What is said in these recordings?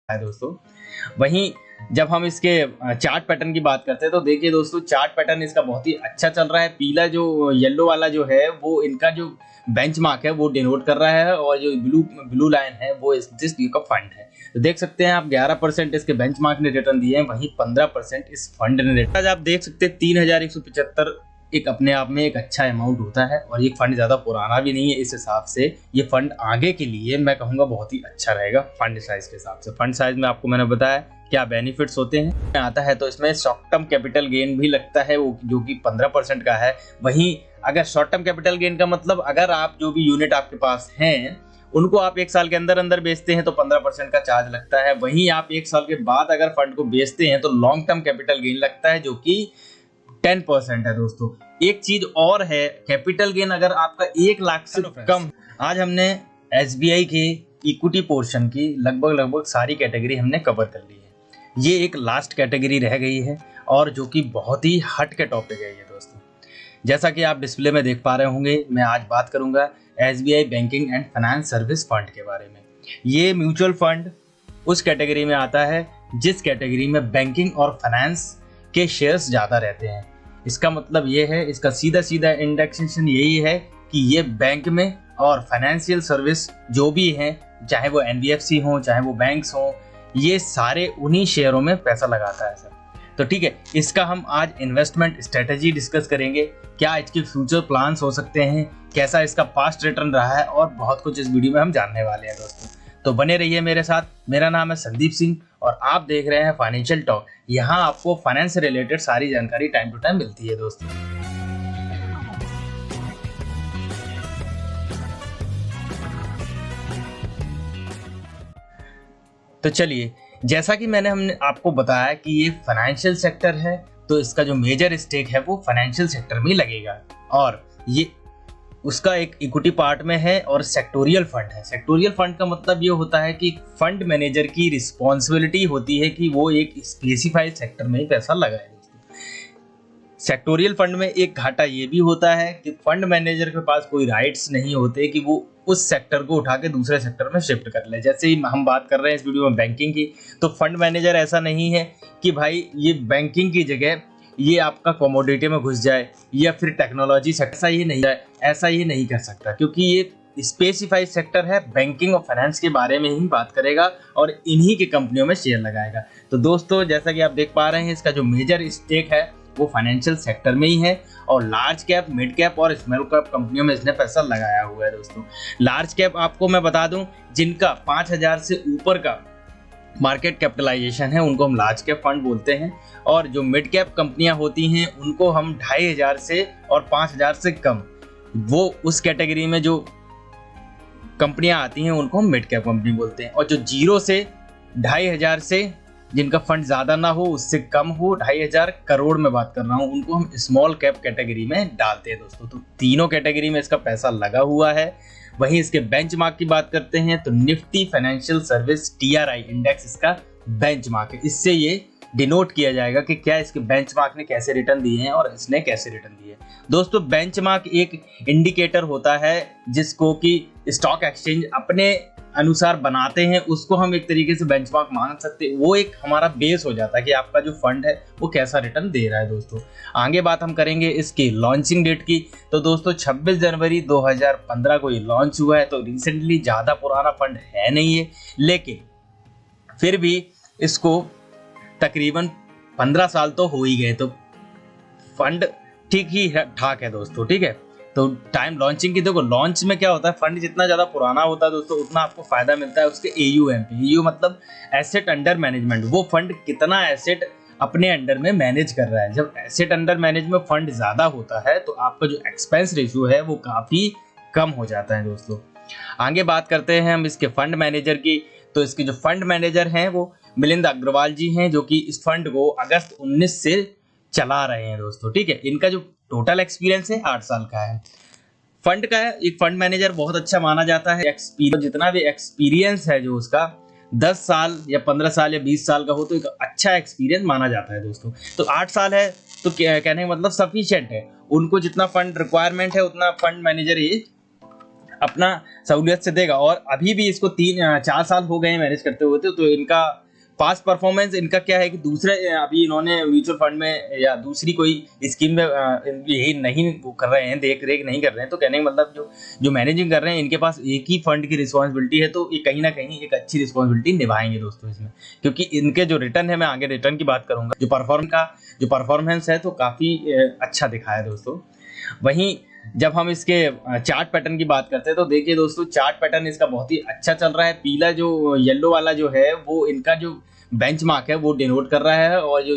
है दोस्तों। वहीं जब हम इसके चार्ट पैटर्न की बात करते हैं तो देखिए दोस्तों, चार्ट पैटर्न इसका बहुत ही अच्छा चल रहा है। पीला जो येलो वाला जो है वो इनका जो बेंचमार्क है वो डिनोट कर रहा है, और जो ब्लू ब्लू लाइन है वो जिस का फंड है। तो देख सकते हैं आप 11% इसके बेंचमार्क ने रिटर्न दिए हैं, वहीं 15% इस फंड ने रिटर्न। आज आप देख सकते हैं 3175 एक अपने आप में एक अच्छा अमाउंट होता है, और ये फंड ज़्यादा पुराना भी नहीं है। इस हिसाब से ये फंड आगे के लिए मैं कहूँगा बहुत ही अच्छा रहेगा फंड साइज के हिसाब से। फंड साइज में आपको मैंने बताया क्या बेनिफिट्स होते हैं आता है, तो इसमें शॉर्ट टर्म कैपिटल गेन भी लगता है वो, जो कि 15% का है। वहीं अगर शॉर्ट टर्म कैपिटल गेन का मतलब अगर आप जो भी यूनिट आपके पास हैं उनको आप 1 साल के अंदर अंदर बेचते हैं तो 15% का चार्ज लगता है। वहीं आप 1 साल के बाद अगर फंड को बेचते हैं तो लॉन्ग टर्म कैपिटल गेन लगता है, जो कि 10% है दोस्तों। एक चीज और है, कैपिटल गेन अगर आपका 1 लाख से कम। आज हमने SBI के इक्विटी पोर्शन की लगभग सारी कैटेगरी हमने कवर कर ली है। ये एक लास्ट कैटेगरी रह गई है, और जो कि बहुत ही हट के टॉपिक है ये दोस्तों। जैसा कि आप डिस्प्ले में देख पा रहे होंगे, मैं आज बात करूंगा SBI banking and finance service fund के बारे में। ये म्यूचुअल फंड उस कैटेगरी में आता है जिस कैटेगरी में बैंकिंग और फाइनेंस के शेयर्स ज़्यादा रहते हैं। इसका मतलब ये है, इसका सीधा इंडेक्सेशन यही है कि ये बैंक में और फाइनेंशियल सर्विस जो भी हैं, चाहे वो NBFC हो चाहे वो बैंक्स हों, ये सारे उन्हीं शेयरों में पैसा लगाता है सर। तो ठीक है, इसका हम आज इन्वेस्टमेंट स्ट्रेटजी डिस्कस करेंगे, क्या इसके फ्यूचर प्लान्स हो सकते हैं, कैसा इसका पास्ट रिटर्न रहा है, और बहुत कुछ इस वीडियो में हम जानने वाले हैं दोस्तों। तो बने रहिए मेरे साथ। मेरा नाम है संदीप सिंह और आप देख रहे हैं फाइनेंशियल टॉक। यहाँ आपको फाइनेंस से रिलेटेड सारी जानकारी टाइम टू टाइम मिलती है दोस्तों। तो चलिए, जैसा कि हमने आपको बताया कि ये फाइनेंशियल सेक्टर है, तो इसका जो मेजर स्टेक है वो फाइनेंशियल सेक्टर में लगेगा, और ये उसका एक इक्विटी पार्ट में है और सेक्टोरियल फंड है। सेक्टोरियल फंड का मतलब ये होता है कि फंड मैनेजर की रिस्पॉन्सिबिलिटी होती है कि वो एक स्पेसिफाइड सेक्टर में ही पैसा लगाए। सेक्टोरियल फंड में एक घाटा ये भी होता है कि फंड मैनेजर के पास कोई राइट्स नहीं होते कि वो उस सेक्टर को उठा के दूसरे सेक्टर में शिफ्ट कर ले। जैसे ही हम बात कर रहे हैं इस वीडियो में बैंकिंग की, तो फंड मैनेजर ऐसा नहीं है कि भाई ये बैंकिंग की जगह ये आपका कमोडिटी में घुस जाए या फिर टेक्नोलॉजी सेक्टर, ऐसा ये नहीं कर सकता, क्योंकि ये स्पेसिफाइड सेक्टर है। बैंकिंग और फाइनेंस के बारे में ही बात करेगा और इन्हीं की कंपनियों में शेयर लगाएगा। तो दोस्तों, जैसा कि आप देख पा रहे हैं, इसका जो मेजर स्टेक है वो फाइनेंशियल सेक्टर में ही है, और लार्ज कैप, मिड कैप और स्मॉल कैप कंपनियों में इसने पैसा लगाया हुआ है दोस्तों। लार्ज कैप आपको मैं बता दूं, जिनका 5000 से ऊपर का मार्केट कैपिटलाइजेशन है उनको हम लार्ज कैप फंड बोलते हैं, और जो मिड कैप कंपनियां होती हैं उनको हम 2500 से और 5000 से कम, वो उस कैटेगरी में जो कंपनियां आती हैं उनको हम मिड कैप कंपनी बोलते हैं। और जो 0 से 2500 से जिनका फंड ज़्यादा ना हो, उससे कम हो, 2500 करोड़ में बात कर रहा हूँ, उनको हम स्मॉल कैप कैटेगरी में डालते हैं दोस्तों। तो तीनों कैटेगरी में इसका पैसा लगा हुआ है। वहीं इसके बेंचमार्क की बात करते हैं तो Nifty financial service TRI index इसका बेंचमार्क है। इससे ये डिनोट किया जाएगा कि क्या इसके बेंचमार्क ने कैसे रिटर्न दिए हैं और इसने कैसे रिटर्न दिए। दोस्तों, बेंचमार्क एक इंडिकेटर होता है जिसको कि स्टॉक एक्सचेंज अपने अनुसार बनाते हैं, उसको हम एक तरीके से बेंचमार्क मान सकते हैं। वो एक हमारा बेस हो जाता है कि आपका जो फंड है वो कैसा रिटर्न दे रहा है दोस्तों। आगे बात हम करेंगे इसकी लॉन्चिंग डेट की। तो दोस्तों, 26 जनवरी 2015 को ये लॉन्च हुआ है, तो रिसेंटली ज़्यादा पुराना फंड है नहीं है, लेकिन फिर भी इसको तकरीबन 15 साल तो हो ही गए, तो फंड ठीक ही ठाक है दोस्तों। ठीक है, तो टाइम लॉन्चिंग की देखो, लॉन्च में क्या होता है, फंड जितना ज़्यादा पुराना होता है दोस्तों उतना आपको फायदा मिलता है उसके AUM पे। AUM मतलब एसेट अंडर मैनेजमेंट, वो फंड कितना एसेट अपने अंडर में मैनेज कर रहा है। जब एसेट अंडर मैनेजमेंट फंड ज़्यादा होता है तो आपका जो एक्सपेंस रेशियो है वो काफ़ी कम हो जाता है दोस्तों। आगे बात करते हैं हम इसके फंड मैनेजर की। तो इसके जो फंड मैनेजर हैं वो मिलिंद अग्रवाल जी हैं, जो कि इस फंड को अगस्त 19 से चला रहे हैं दोस्तों। ठीक है, इनका जो टोटल एक्सपीरियंस है 8 साल का है फंड का है। एक फंड मैनेजर बहुत अच्छा माना जाता है। एक्सपीरियंस, जितना भी एक्सपीरियंस है जो उसका 10 साल या 15 साल या 20 साल का हो तो एक अच्छा एक्सपीरियंस माना जाता है दोस्तों। तो 8 साल है तो कहने का मतलब सफिशिएंट है। उनको जितना फंड रिक्वायरमेंट है उतना फंड मैनेजर ये अपना सहूलियत से देगा। और अभी भी इसको 4 साल हो गए हैं मैनेज करते हुए, तो इनका पास्ट परफॉर्मेंस इनका क्या है कि दूसरे अभी इन्होंने म्यूचुअल फंड में या दूसरी कोई स्कीम में यही नहीं वो कर रहे हैं, देख रेख नहीं कर रहे हैं। तो कहने का मतलब जो मैनेजिंग कर रहे हैं इनके पास एक ही फंड की रिस्पॉन्सिबिलिटी है, तो ये कहीं ना कहीं एक अच्छी रिस्पॉन्सिबिलिटी निभाएंगे दोस्तों इसमें, क्योंकि इनके जो रिटर्न है, मैं आगे रिटर्न की बात करूंगा, जो परफॉर्मेंस है तो काफ़ी अच्छा दिखा है दोस्तों। वहीं जब हम इसके चार्ट पैटर्न की बात करते हैं तो देखिए दोस्तों, चार्ट पैटर्न इसका बहुत ही अच्छा चल रहा है। पीला जो येलो वाला जो है वो इनका जो बेंचमार्क है वो डिनोट कर रहा है, और जो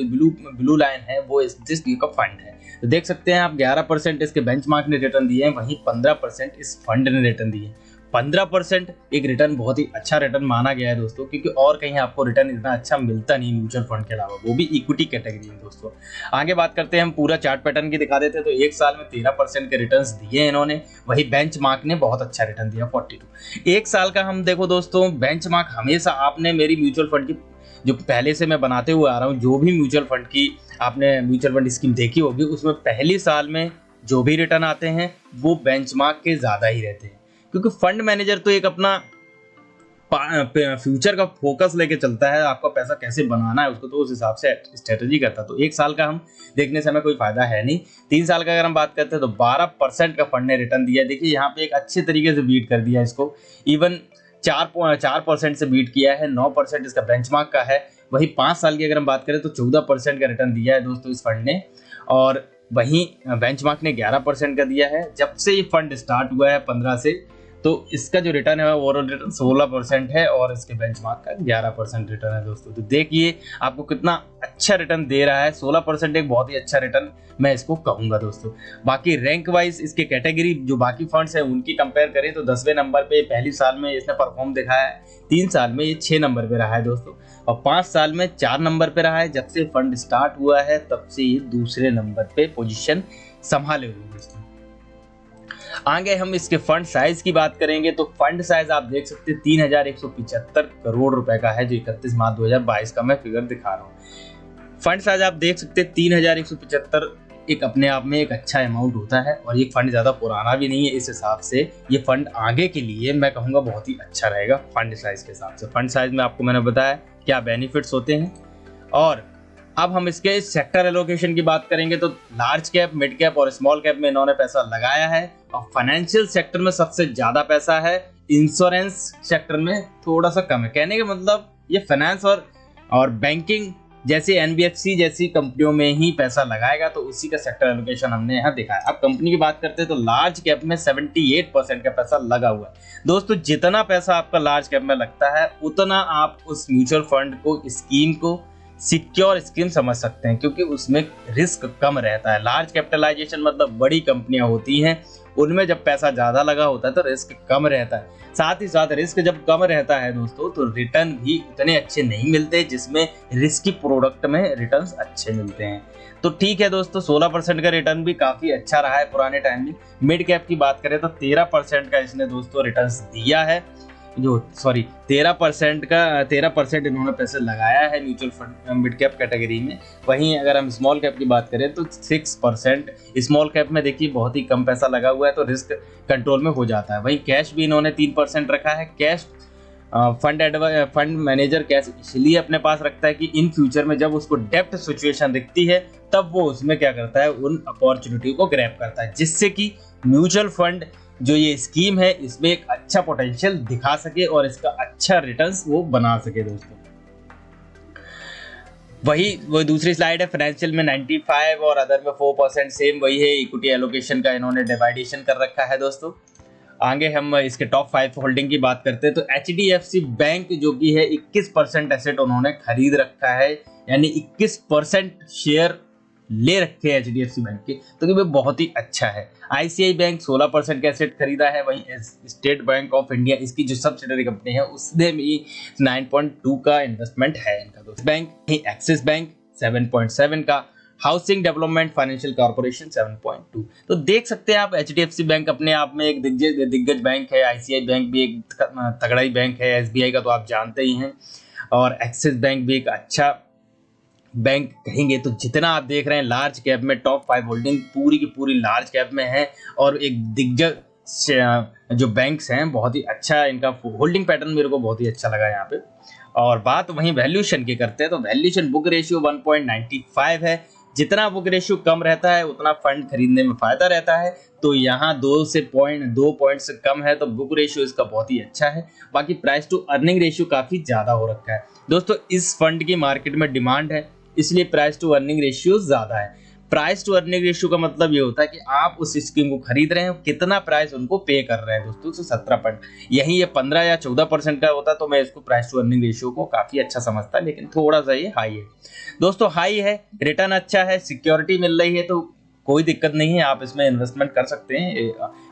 ब्लू लाइन है वो जिस का फंड है। तो देख सकते हैं आप 11% इसके बेंचमार्क ने रिटर्न दिए हैं, वहीं 15% इस फंड ने रिटर्न दिए हैं। 15% एक रिटर्न बहुत ही अच्छा रिटर्न माना गया है दोस्तों, क्योंकि और कहीं आपको रिटर्न इतना अच्छा मिलता नहीं म्यूचुअल फंड के अलावा, वो भी इक्विटी कैटेगरी में दोस्तों। आगे बात करते हैं, हम पूरा चार्ट पैटर्न की दिखा देते हैं। तो एक साल में 13% के रिटर्न्स दिए हैं इन्होंने, वही बेंचमार्क ने बहुत अच्छा रिटर्न दिया 42। एक साल का हम देखो दोस्तों, बेंचमार्क हमेशा आपने मेरी म्यूचुअल फंड की जो पहले से मैं बनाते हुए आ रहा हूँ, जो भी म्यूचुअल फंड की आपने म्यूचुअल फंड स्कीम देखी होगी, उसमें पहले साल में जो भी रिटर्न आते हैं वो बेंचमार्क के ज़्यादा ही रहते हैं, क्योंकि फंड मैनेजर तो एक अपना फ्यूचर का फोकस लेके चलता है, आपका पैसा कैसे बनाना है उसको, तो उस हिसाब से स्ट्रेटजी करता है। तो एक साल का हम देखने से हमें कोई फायदा है नहीं। 3 साल का अगर हम बात करते हैं तो 12% का फंड ने रिटर्न दिया है। देखिए यहाँ पे एक अच्छे तरीके से बीट कर दिया इसको, इवन 4% से बीट किया है। 9% इसका बेंचमार्क का है। वही 5 साल की अगर हम बात करें तो 14% का रिटर्न दिया है दोस्तों इस फंड ने, और वहीं बेंचमार्क ने 11% का दिया है। जब से ये फंड स्टार्ट हुआ है 15 से, तो इसका जो रिटर्न है ओवरऑल रिटर्न 16% है, और इसके बेंचमार्क का 11% रिटर्न है दोस्तों। तो देखिए आपको कितना अच्छा रिटर्न दे रहा है। 16% एक बहुत ही अच्छा रिटर्न मैं इसको कहूंगा दोस्तों। बाकी रैंक वाइज इसके कैटेगरी जो बाकी फंड्स है उनकी कंपेयर करें तो 10वें नंबर पे पहली साल में इसने परफॉर्म दिखाया है। 3 साल में ये 6 नंबर पे रहा है दोस्तों, और 5 साल में 4 नंबर पे रहा है। जब से फंड स्टार्ट हुआ है तब से ये दूसरे नंबर पे पोजीशन संभाले हुए दोस्तों। आगे हम इसके फंड साइज की बात करेंगे तो फंड साइज आप देख सकते हैं 3175 करोड़ रुपए का है, जो 31 मार्च 2022 का मैं फिगर दिखा रहा हूँ। फंड साइज आप देख सकते हैं 3175 एक अपने आप में एक अच्छा अमाउंट होता है, और ये फंड ज़्यादा पुराना भी नहीं है। इस हिसाब से ये फंड आगे के लिए मैं कहूँगा बहुत ही अच्छा रहेगा फंड साइज के हिसाब से। फंड साइज में आपको मैंने बताया क्या बेनिफिट्स होते हैं। और अब हम इसके सेक्टर एलोकेशन की बात करेंगे तो लार्ज कैप, मिड कैप और स्मॉल कैप में इन्होंने पैसा लगाया है, और फाइनेंशियल सेक्टर में सबसे ज़्यादा पैसा है। इंश्योरेंस सेक्टर में थोड़ा सा कम है। कहने का मतलब ये फाइनेंस और बैंकिंग जैसे एनबीएफसी जैसी कंपनियों में ही पैसा लगाएगा, तो उसी का सेक्टर एलोकेशन हमने यहाँ दिखाया। अब कंपनी की बात करते हैं तो लार्ज कैप में 78% का पैसा लगा हुआ है दोस्तों। जितना पैसा आपका लार्ज कैप में लगता है उतना आप उस म्यूचुअल फंड को, स्कीम को सिक्योर स्कीम समझ सकते हैं, क्योंकि उसमें रिस्क कम रहता है। लार्ज कैपिटलाइजेशन मतलब बड़ी कंपनियां होती हैं, उनमें जब पैसा ज़्यादा लगा होता है तो रिस्क कम रहता है। साथ ही साथ रिस्क जब कम रहता है दोस्तों तो रिटर्न भी उतने अच्छे नहीं मिलते, जिसमें रिस्की प्रोडक्ट में रिटर्न्स अच्छे मिलते हैं। तो ठीक है दोस्तों, 16% का रिटर्न भी काफ़ी अच्छा रहा है पुराने टाइम में। मिड कैप की बात करें तो 13% का इसने दोस्तों रिटर्न्स दिया है। 13% इन्होंने पैसे लगाया है mutual fund mid cap category में। वहीं अगर हम स्मॉल कैप की बात करें तो 6%। स्मॉल कैप में देखिए बहुत ही कम पैसा लगा हुआ है, तो रिस्क कंट्रोल में हो जाता है। वहीं कैश भी इन्होंने 3% रखा है। कैश फंड मैनेजर कैश इसलिए अपने पास रखता है कि इन फ्यूचर में जब उसको डेप्ट सिचुएशन दिखती है तब वो उसमें क्या करता है, उन अपॉर्चुनिटी को ग्रैब करता है, जिससे कि म्यूचुअल फंड जो ये स्कीम है इसमें एक अच्छा पोटेंशियल दिखा सके और इसका अच्छा रिटर्न्स वो बना सके दोस्तों। वही दूसरी स्लाइड है। फाइनेंशियल में 95 और अदर में 4%, सेम वही है। इक्विटी एलोकेशन का इन्होंने डिवाइडेशन कर रखा है दोस्तों। आगे हम इसके टॉप 5 होल्डिंग की बात करते हैं तो HDFC बैंक जो कि है 21% एसेट उन्होंने खरीद रखा है, यानी 21% शेयर ले रखे हैं HDFC बैंक के, तो ये बहुत ही अच्छा है। ICICI बैंक 16% का एसेट खरीदा है। वहीं स्टेट बैंक ऑफ इंडिया इसकी जो सब्सिडरी कंपनी है उसने भी 9.2 का इन्वेस्टमेंट है इनका दोस्त। बैंक एक्सिस बैंक 7.7 का, हाउसिंग डेवलपमेंट फाइनेंशियल कॉर्पोरेशन 7.2। तो देख सकते हैं आप HDFC बैंक अपने आप में एक दिग्गज बैंक है। ICICI बैंक भी एक तगड़ा ही बैंक है। SBI का तो आप जानते ही हैं, और एक्सिस बैंक भी एक अच्छा बैंक कहेंगे। तो जितना आप देख रहे हैं लार्ज कैप में टॉप 5 होल्डिंग पूरी की पूरी लार्ज कैप में है, और एक दिग्गज जो बैंक्स हैं बहुत ही अच्छा इनका होल्डिंग पैटर्न मेरे को बहुत ही अच्छा लगा यहाँ पे। और बात वहीं वैल्यूएशन की करते हैं तो वैल्यूएशन बुक रेशियो 1.95 है। जितना बुक रेशियो कम रहता है उतना फंड खरीदने में फायदा रहता है। तो यहाँ 2 पॉइंट से कम है तो बुक रेशियो इसका बहुत ही अच्छा है। बाकी प्राइस टू अर्निंग रेशियो काफ़ी ज़्यादा हो रखा है दोस्तों। इस फंड की मार्केट में डिमांड है इसलिए प्राइस टू अर्निंग रेशियो ज़्यादा है। प्राइस टू अर्निंग रेशियो का मतलब ये होता है कि आप उस स्कीम को खरीद रहे हैं कितना प्राइस उनको पे कर रहे हैं दोस्तों। तो 17%, यही ये 15 या 14% का होता तो मैं इसको प्राइस टू अर्निंग रेशियो को काफ़ी अच्छा समझता, लेकिन थोड़ा सा ये हाई है दोस्तों। हाई है, रिटर्न अच्छा है, सिक्योरिटी मिल रही है तो कोई दिक्कत नहीं है, आप इसमें इन्वेस्टमेंट कर सकते हैं।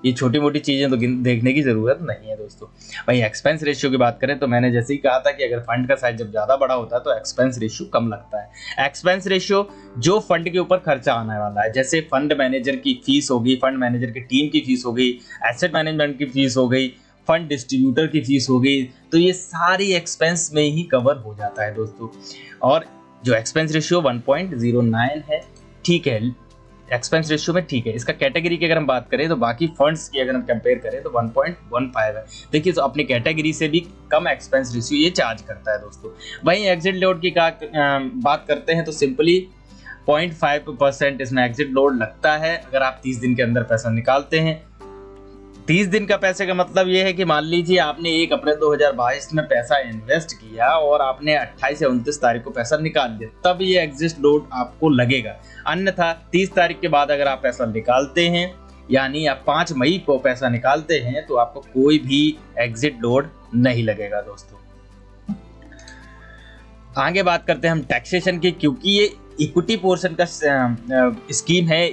ये छोटी मोटी चीज़ें तो देखने की ज़रूरत नहीं है दोस्तों। वहीं एक्सपेंस रेशियो की बात करें तो मैंने जैसे ही कहा था कि अगर फंड का साइज जब ज़्यादा बड़ा होता है तो एक्सपेंस रेशियो कम लगता है। एक्सपेंस रेशियो जो फंड के ऊपर खर्चा आने वाला है, जैसे फंड मैनेजर की फीस होगी, फंड मैनेजर की टीम की फीस हो गई, एसेट मैनेजमेंट की फीस हो गई, फंड डिस्ट्रीब्यूटर की फीस हो गई, तो ये सारी एक्सपेंस में ही कवर हो जाता है दोस्तों। और जो एक्सपेंस रेशियो 1.09 है, ठीक है, एक्सपेंस रेशियो में ठीक है। इसका कैटेगरी की अगर हम बात करें तो बाकी फंड्स की अगर हम कंपेयर करें तो 1.15 है। देखिए तो अपनी कैटेगरी से भी कम एक्सपेंस रेशियो ये चार्ज करता है दोस्तों। वहीं एग्जिट लोड की बात करते हैं तो सिंपली 0.5% इसमें एग्जिट लोड लगता है अगर आप 30 दिन के अंदर पैसा निकालते हैं। 30 दिन का पैसे का मतलब ये है कि मान लीजिए आपने 1 अप्रैल 2022 में पैसा इन्वेस्ट किया और आपने 28 या 29 तारीख को पैसा निकाल लिया, तब ये एग्जिट लोड आपको लगेगा। अन्यथा 30 तारीख के बाद अगर आप पैसा निकालते हैं, यानी आप 5 मई को पैसा निकालते हैं, तो आपको कोई भी एग्जिट लोड नहीं लगेगा दोस्तों। आगे बात करते हैं हम टैक्सेशन की, क्योंकि ये इक्विटी पोर्शन का स्कीम है,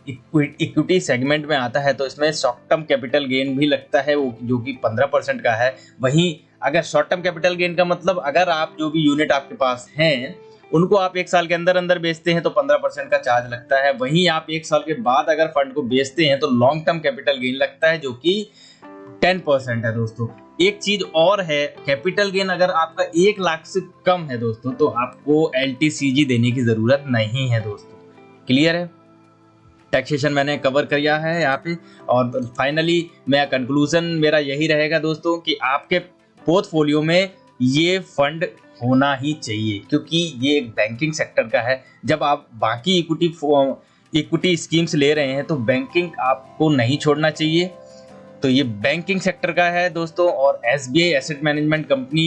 इक्विटी सेगमेंट में आता है, तो इसमें शॉर्ट टर्म कैपिटल गेन भी लगता है वो जो कि 15% का है। वहीं अगर शॉर्ट टर्म कैपिटल गेन का मतलब अगर आप जो भी यूनिट आपके पास हैं उनको आप 1 साल के अंदर अंदर बेचते हैं तो 15% का चार्ज लगता है। वहीं आप 1 साल के बाद अगर फंड को बेचते हैं तो लॉन्ग टर्म कैपिटल गेन लगता है जो कि 10% है दोस्तों। एक चीज और है, कैपिटल गेन अगर आपका 1 लाख से कम है दोस्तों तो आपको LTCG देने की जरूरत नहीं है दोस्तों। क्लियर है? टैक्सेशन मैंने कवर किया है यहाँ पे। और फाइनली मैं कंक्लूजन मेरा यही रहेगा दोस्तों कि आपके पोर्टफोलियो में ये फंड होना ही चाहिए, क्योंकि ये एक बैंकिंग सेक्टर का है। जब आप बाकी इक्विटी स्कीम्स ले रहे हैं तो बैंकिंग आपको नहीं छोड़ना चाहिए। तो ये बैंकिंग सेक्टर का है दोस्तों, और SBI asset management company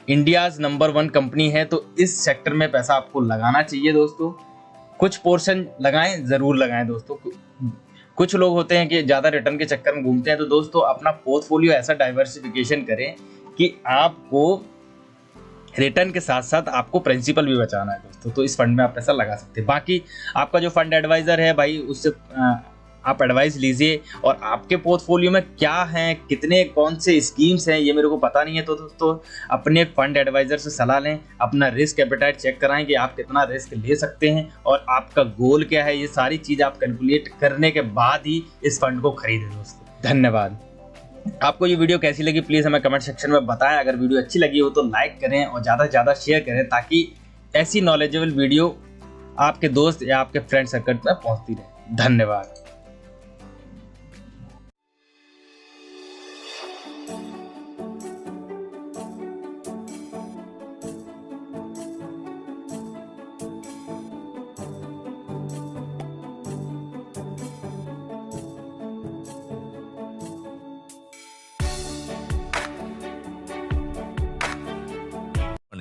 India's number 1 company है, तो इस सेक्टर में पैसा आपको लगाना चाहिए दोस्तों। कुछ पोर्शन लगाएं, जरूर लगाएं दोस्तों। कुछ लोग होते हैं कि ज़्यादा रिटर्न के चक्कर में घूमते हैं, तो दोस्तों अपना पोर्टफोलियो ऐसा डाइवर्सिफिकेशन करें कि आपको रिटर्न के साथ साथ आपको प्रिंसिपल भी बचाना है दोस्तों। तो इस फंड में आप पैसा लगा सकते हैं। बाकी आपका जो फंड एडवाइज़र है भाई, उससे आप एडवाइस लीजिए, और आपके पोर्टफोलियो में क्या हैं, कितने कौन से स्कीम्स हैं, ये मेरे को पता नहीं है, तो दोस्तों अपने फंड एडवाइज़र से सलाह लें। अपना रिस्क एपेटाइट चेक कराएं कि आप कितना रिस्क ले सकते हैं और आपका गोल क्या है। ये सारी चीज़ आप कैलकुलेट करने के बाद ही इस फंड को खरीदें दोस्तों। धन्यवाद। आपको ये वीडियो कैसी लगी प्लीज़ हमें कमेंट सेक्शन में बताएं। अगर वीडियो अच्छी लगी हो तो लाइक करें और ज़्यादा से ज़्यादा शेयर करें, ताकि ऐसी नॉलेजेबल वीडियो आपके दोस्त या आपके फ्रेंड सर्कल में पहुँचती रहे। धन्यवाद।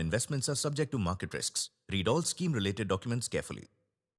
Investments are subject to market risks. Read all scheme-related documents carefully.